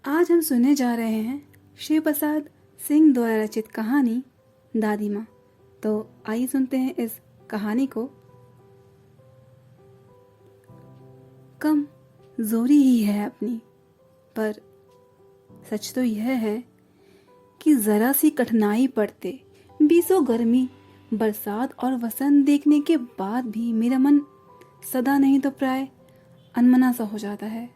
आज हम सुनने जा रहे हैं शिव प्रसाद सिंह द्वारा रचित कहानी दादी माँ। तो आइए सुनते हैं इस कहानी को। कम जोरी ही है अपनी, पर सच तो यह है कि जरा सी कठिनाई पड़ते बीसों गर्मी, बरसात और वसंत देखने के बाद भी मेरा मन सदा नहीं तो प्राय अनमना सा हो जाता है।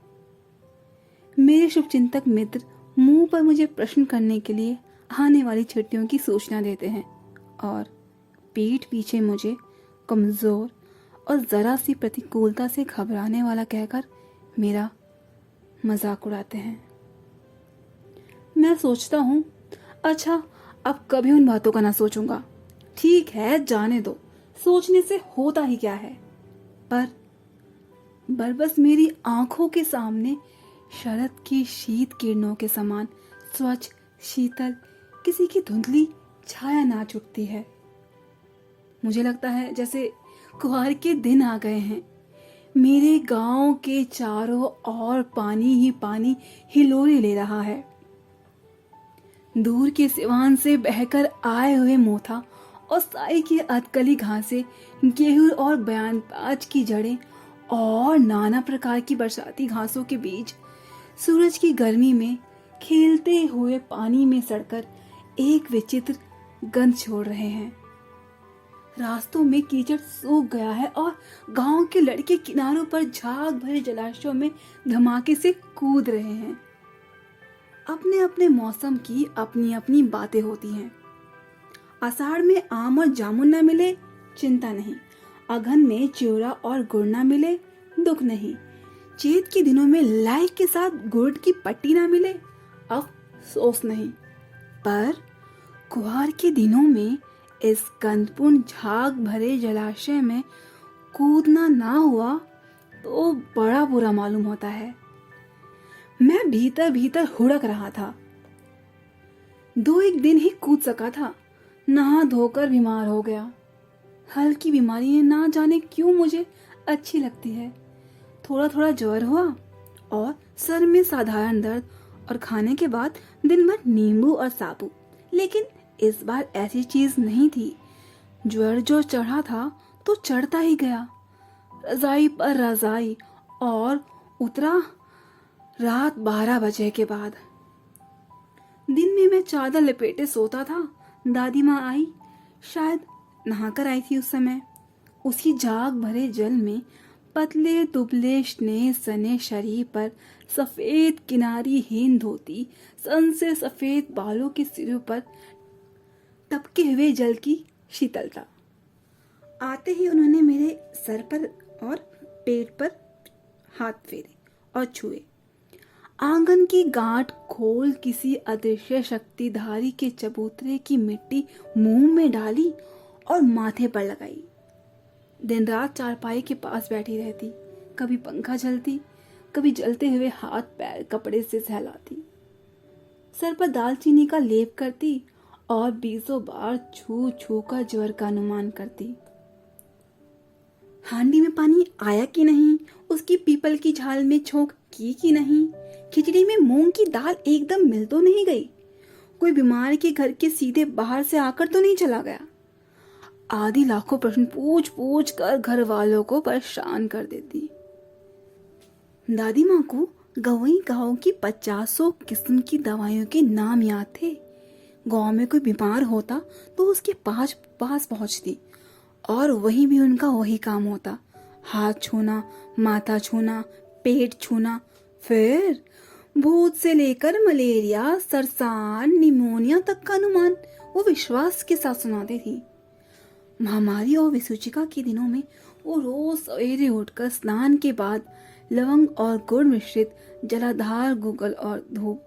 मेरे शुभचिंतक मित्र मुंह पर मुझे प्रश्न करने के लिए आने वाली छुट्टियों की सूचना देते हैं और पीठ पीछे मुझे कमजोर और जरा सी प्रतिकूलता से घबराने वाला कहकर मेरा मजाक उड़ाते हैं। मैं सोचता हूँ, अच्छा अब कभी उन बातों का ना सोचूंगा। ठीक है, जाने दो, सोचने से होता ही क्या है। पर बस मेरी आंखों के सामने शरद की शीत किरणों के समान स्वच्छ शीतल किसी की धुंधली छाया नाच उठती है। मुझे लगता है जैसे कुहार के दिन आ गए हैं। मेरे गांव के चारों ओर पानी ही पानी हिलोरे ले रहा है। दूर के सिवान से बहकर आए हुए मोथा और साई की अतकली घासें, गेहूं और बयानपाज की जड़ें और नाना प्रकार की बरसाती घासों के बीच सूरज की गर्मी में खेलते हुए पानी में सड़कर एक विचित्र गंध छोड़ रहे हैं। रास्तों में कीचड़ सूख गया है और गांव के लड़के किनारों पर झाग भरे जलाशयों में धमाके से कूद रहे हैं। अपने अपने मौसम की अपनी अपनी बातें होती हैं। आषाढ़ में आम और जामुन न मिले, चिंता नहीं। अगहन में चिवड़ा और गुड़ न मिले, दुख नहीं। चैत के दिनों में लाई के साथ गुड़ की पट्टी ना मिले, अफसोस नहीं। पर कुहार के दिनों में इस गंधपूर्ण झाग भरे जलाशय में कूदना ना हुआ तो बड़ा बुरा मालूम होता है। मैं भीतर भीतर हुड़क रहा था। 2-1 दिन ही कूद सका था, नहा धोकर बीमार हो गया। हल्की बीमारी है, ना जाने क्यों मुझे अच्छी लगती है। थोड़ा थोड़ा ज्वर हुआ और सर में साधारण दर्द और खाने के बाद दिन भर नींबू और साबु। लेकिन इस बार ऐसी चीज नहीं थी। ज्वर जो चढ़ा था तो चढ़ता ही गया, रजाई पर रजाई, और उतरा रात 12 बजे के बाद। दिन में मैं चादर लपेटे सोता था। दादी माँ आई, शायद नहाकर आई थी उस समय। उसी झाग भरे जल में पतले दुबले स्नेह सने शरीर पर सफेद किनारीहीन धोती, सन से सफेद बालों के सिरों पर टपके हुए जल की शीतलता। आते ही उन्होंने मेरे सर पर और पेट पर हाथ फेरे और छुए। आंगन की गांठ खोल किसी अदृश्य शक्तिधारी के चबूतरे की मिट्टी मुंह में डाली और माथे पर लगाई। दिन रात चारपाई के पास बैठी रहती, कभी पंखा झलती, कभी जलते हुए हाथ पैर कपड़े से सहलाती, सर पर दालचीनी का लेप करती और 20 बार छू छू कर ज्वर का अनुमान करती। हांडी में पानी आया कि नहीं, उसकी पीपल की छाल में छोंक की कि नहीं, खिचड़ी में मूंग की दाल एकदम मिल तो नहीं गई, कोई बीमार के घर के सीधे बाहर से आकर तो नहीं चला गया, आदि लाखों प्रश्न पूछ पूछ कर घर वालों को परेशान कर देती। दादी माँ को गवई गाँव की 50 किस्म की दवाइयों के नाम याद थे। गाँव में कोई बीमार होता तो उसके पास पहुंचती और वहीं भी उनका वही काम होता, हाथ छूना, माथा छूना, पेट छूना। फिर भूत से लेकर मलेरिया, सरसान, निमोनिया तक का अनुमान वो विश्वास के साथ सुनाती थी। महामारी और विसूचिका के दिनों में वो रोज सवेरे उठकर स्नान के बाद लवंग और गुड़ मिश्रित जलाधार गुगल और धूप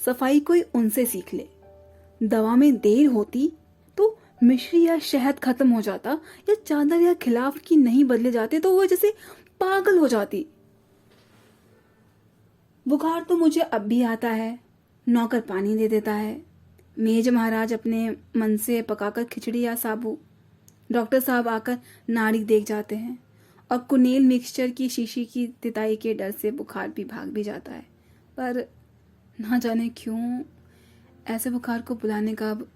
सफाई कोई उनसे सीख ले। दवा में देर होती तो मिश्री या शहद खत्म हो जाता या चादर या खिलाफ की नहीं बदले जाते तो वो जैसे पागल हो जाती। बुखार तो मुझे अब भी आता है। नौकर पानी दे देता है, मेज महाराज अपने मन से पकाकर खिचड़ी या साबू, डॉक्टर साहब आकर नाड़ी देख जाते हैं और कुनेल मिक्सचर की शीशी की तिताई के डर से बुखार भी भाग भी जाता है। पर ना जाने क्यों ऐसे बुखार को बुलाने का अब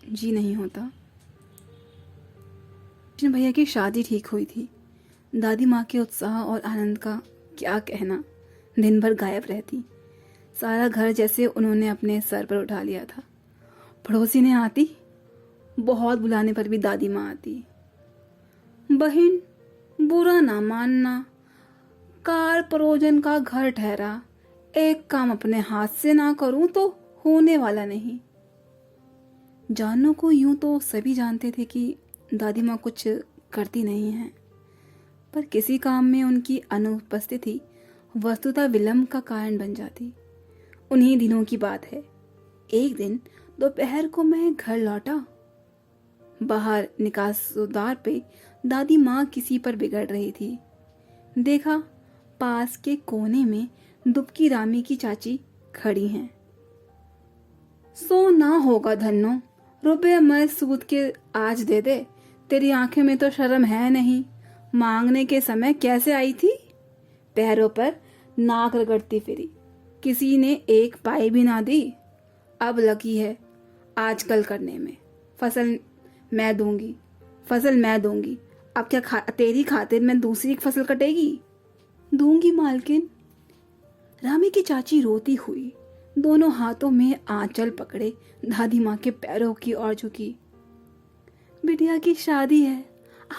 जी नहीं होता। कृष्ण भैया की शादी ठीक हुई थी। दादी माँ के उत्साह और आनंद का क्या कहना। दिन भर गायब रहती। सारा घर जैसे उन्होंने अपने सर पर उठा लिया था। पड़ोसी ने आती, बहुत बुलाने पर भी दादी माँ आती। बहन, बुरा ना मानना, कार परोजन का घर ठहरा, एक काम अपने हाथ से ना करूं तो होने वाला नहीं। जानों को यूं तो सभी जानते थे कि दादी माँ कुछ करती नहीं हैं, पर किसी काम में उनकी अनुपस्थिति वस्तुतः विलंब का कारण बन जाती। उन्हीं दिनों की बात है। एक दिन दोपहर को मैं घर लौटा। बाहर निकासोद्वार पे दादी माँ किसी पर बिगड़ रही थी। देखा, पास के कोने में दुबकी रामी की चाची खड़ी हैं। सो ना होगा धन्नो, रुपये मैं सूद के आज दे दे। तेरी आंखें में तो शर्म है नहीं। मांगने के समय कैसे आई थी? पैरों पर नाक रगड़ती फिरी। किसी ने एक पाई भी ना दी। अब लगी है आजकल करने में। फसल मैं दूंगी। अब क्या तेरी खातिर मैं दूसरी फसल कटेगी? दूंगी मालकिन। रामी की चाची रोती हुई दोनों हाथों में आंचल पकड़े दादी माँ के पैरों की ओर झुकी। बिटिया की शादी है,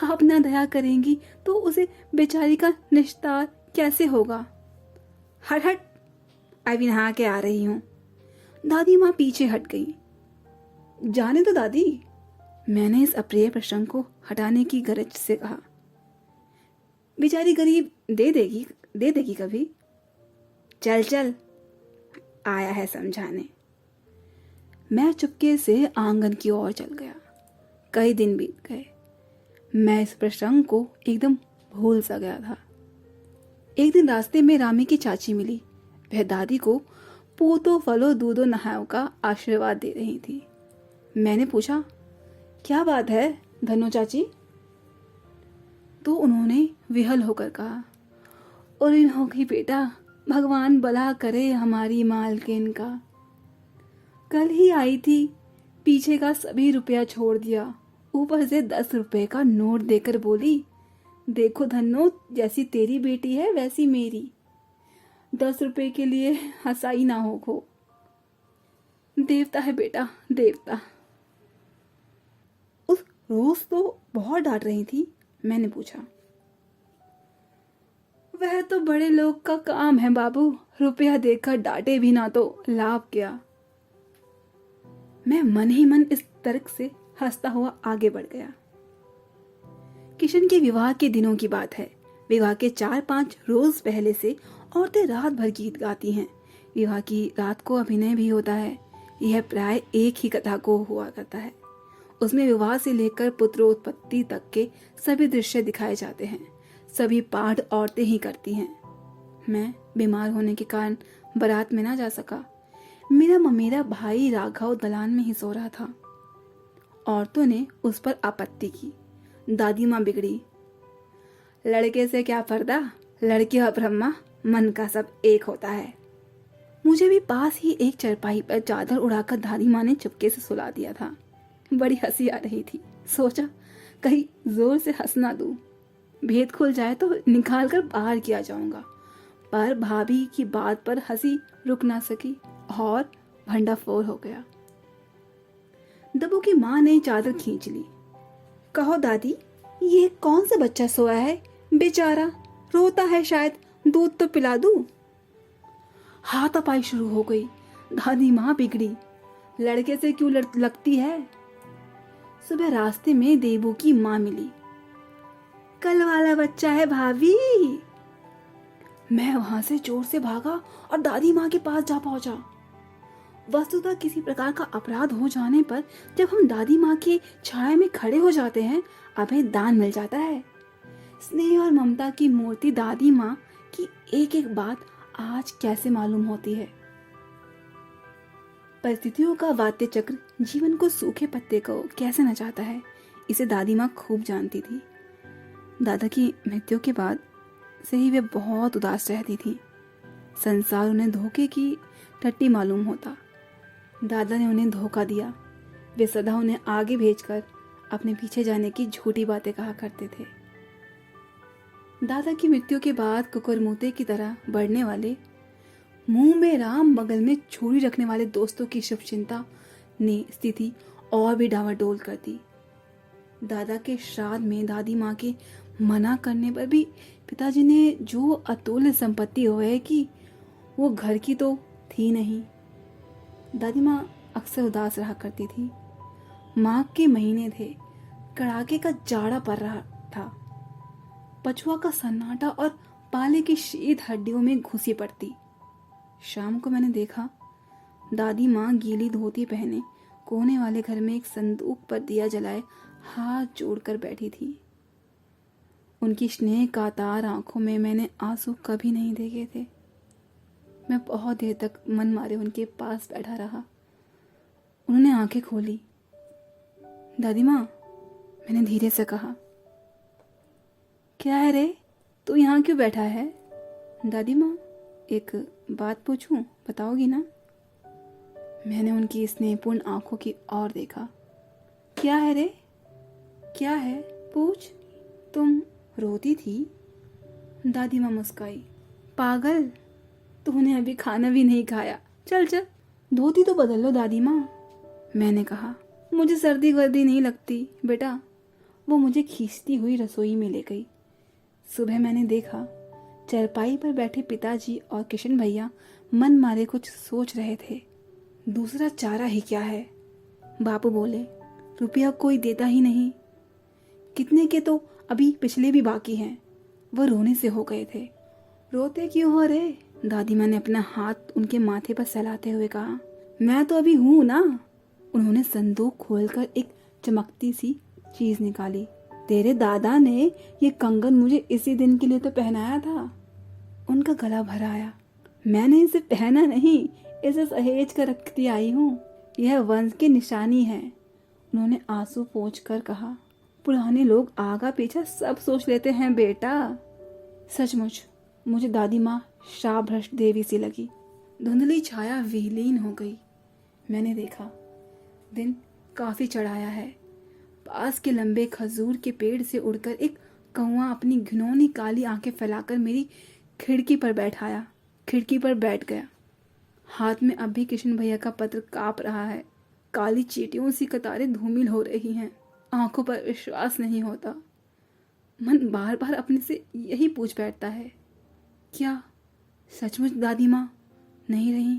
आप ना दया करेंगी तो उसे बेचारी का निस्तार कैसे होगा? हट हट, अभी नहा के आ रही हूं। दादी माँ पीछे हट गई। जाने दो दादी, मैंने इस अप्रिय प्रसंग को हटाने की गरज से कहा। बेचारी गरीब दे देगी कभी। चल चल, आया है समझाने। मैं चुपके से आंगन की ओर चल गया। कई दिन बीत गए। मैं इस प्रसंग को एकदम भूल सा गया था। एक दिन रास्ते में रामी की चाची मिली। वह दादी को पूतो फलो दूधो नहाओ का आशीर्वाद दे रही थी। मैंने पूछा, क्या बात है धनो चाची? तो उन्होंने विहल होकर कहा, और इन हो गई बेटा, भगवान भला करे हमारी मालकिन का। कल ही आई थी, पीछे का सभी रुपया छोड़ दिया, ऊपर से 10 रुपए का नोट देकर बोली, देखो धन्नो, जैसी तेरी बेटी है वैसी मेरी। 10 रुपए के लिए हंसाई ना हो खो। देवता है बेटा, देवता। उस रोज तो बहुत डांट रही थी। मैंने पूछा, वह तो बड़े लोग का काम है बाबू, रुपया देकर डांटे भी ना तो लाभ क्या। मैं मन ही मन इस तर्क से हंसता हुआ आगे बढ़ गया। किशन के विवाह के दिनों की बात है। विवाह के 4-5 रोज पहले से औरतें रात भर गीत गाती हैं। विवाह की रात को अभिनय भी होता है। यह प्राय एक ही कथा को हुआ करता है। उसमें विवाह से लेकर पुत्रोत्पत्ति तक के सभी दृश्य दिखाए जाते हैं। सभी पाठ औरतें ही करती हैं। मैं बीमार होने के कारण बारात में ना जा सका। मेरा ममेरा भाई राघव दलान में ही सो रहा था। औरतों ने उस पर आपत्ति की। दादी माँ बिगड़ी। लड़के से क्या पर्दा, लड़की और ब्रह्मा, मन का सब एक होता है। मुझे भी पास ही एक चरपाई पर चादर उड़ाकर दादी माँ ने चुपके से सुला दिया था। बड़ी हंसी आ रही थी। सोचा कहीं जोर से हंस ना दूं, भेद खुल जाए तो निकाल कर बाहर किया जाऊंगा। पर भाभी की बात पर हंसी रुक ना सकी और भंडाफोड़ हो गया। दबू की माँ ने चादर खींच ली। कहो दादी, ये कौन सा बच्चा सोया है? बेचारा रोता है, शायद दूध तो पिला दूं। हाथापाई शुरू हो गई। दादी माँ बिगड़ी। लड़के से क्यों लगती है? सुबह रास्ते में देबू की माँ मिली। कल वाला बच्चा है भाभी। मैं वहां से जोर से भागा और दादी माँ के पास जा पहुंचा। वस्तुतः किसी प्रकार का अपराध हो जाने पर जब हम दादी माँ की छाया में खड़े हो जाते हैं, हमें दान मिल जाता है। स्नेह और ममता की मूर्ति दादी माँ की एक एक बात आज कैसे मालूम होती है। परिस्थितियों का वाद्य चक्र जीवन को सूखे पत्ते को कैसे नचाता है, इसे दादी माँ खूब जानती थी। दादा की मृत्यु के बाद से ही वे बहुत उदास रहती थी। संसार उन्हें धोखे की टट्टी मालूम होता। दादा ने उन्हें धोखा दिया। वे सदा उन्हें आगे भेजकर अपने पीछे जाने की झूठी बातें कहा करते थे। दादा की मृत्यु के बाद कुकुरमुत्ते की तरह बढ़ने वाले, मुंह में राम बगल में छुरी रखने वाले दोस्तों की शुभचिंता ने स्थिति और भी डावाडोल कर दी। दादा के श्राद्ध में दादी माँ के मना करने पर भी पिताजी ने जो अतुल्य संपत्ति होए कि वो घर की तो थी नहीं। दादी माँ अक्सर उदास रहा करती थी। माघ के महीने थे, कड़ाके का जाड़ा पड़ रहा था। पछुआ का सन्नाटा और पाले की शीत हड्डियों में घुसी पड़ती। शाम को मैंने देखा, दादी माँ गीली धोती पहने कोने वाले घर में एक संदूक पर दिया जलाए हाथ जोड़कर बैठी थी। उनकी स्नेह कातर आंखों में मैंने आंसू कभी नहीं देखे थे। मैं बहुत देर तक मन मारे उनके पास बैठा रहा। उन्होंने आंखें खोली। दादी माँ, मैंने धीरे से कहा। क्या है रे, तू यहाँ क्यों बैठा है? दादी माँ, एक बात पूछूं, बताओगी ना? मैंने उनकी स्नेहपूर्ण आंखों की ओर देखा। क्या है रे? क्या है? पूछ। तुम रोती थी? दादी माँ मुस्काई। पागल, तूने अभी खाना भी नहीं खाया। चल चल, धोती तो बदल लो दादी माँ। मैंने कहा, मुझे सर्दी वर्दी नहीं लगती बेटा। वो मुझे खींचती हुई रसोई में ले गई। सुबह मैंने देखा, चारपाई पर बैठे पिताजी और किशन भैया मन मारे कुछ सोच रहे थे। दूसरा चारा ही क्या है, बापू बोले। रुपया कोई देता ही नहीं। कितने के तो अभी पिछले भी बाकी हैं। वह रोने से हो गए थे। रोते क्यों हो रे? दादी माँ ने अपना हाथ उनके माथे पर सहलाते हुए कहा। मैं तो अभी हूं ना। उन्होंने संदूक खोलकर एक चमकती सी चीज निकाली। तेरे दादा ने ये कंगन मुझे इसी दिन के लिए तो पहनाया था। उनका गला भर आया। मैंने इसे पहना नहीं, इसे सहेज कर रखती आई हूँ। यह वंश की निशानी है। उन्होंने आंसू पोंछ कर कहा। पुराने लोग आगा पीछा सब सोच लेते हैं बेटा। सचमुच मुझे दादी माँ शाभ्रष्ट देवी सी लगी। धुंधली छाया विलीन हो गई। मैंने देखा, दिन काफी चढ़ाया है। पास के लंबे खजूर के पेड़ से उड़कर एक कौवा अपनी घिनौनी काली आंखें फैलाकर मेरी खिड़की पर बैठ गया। हाथ में अब भी किशन भैया का पत्र कांप रहा है। काली चींटियों सी कतारें धूमिल हो रही हैं। आंखों पर विश्वास नहीं होता। मन बार बार अपने से यही पूछ बैठता है, क्या सचमुच दादी माँ नहीं रही?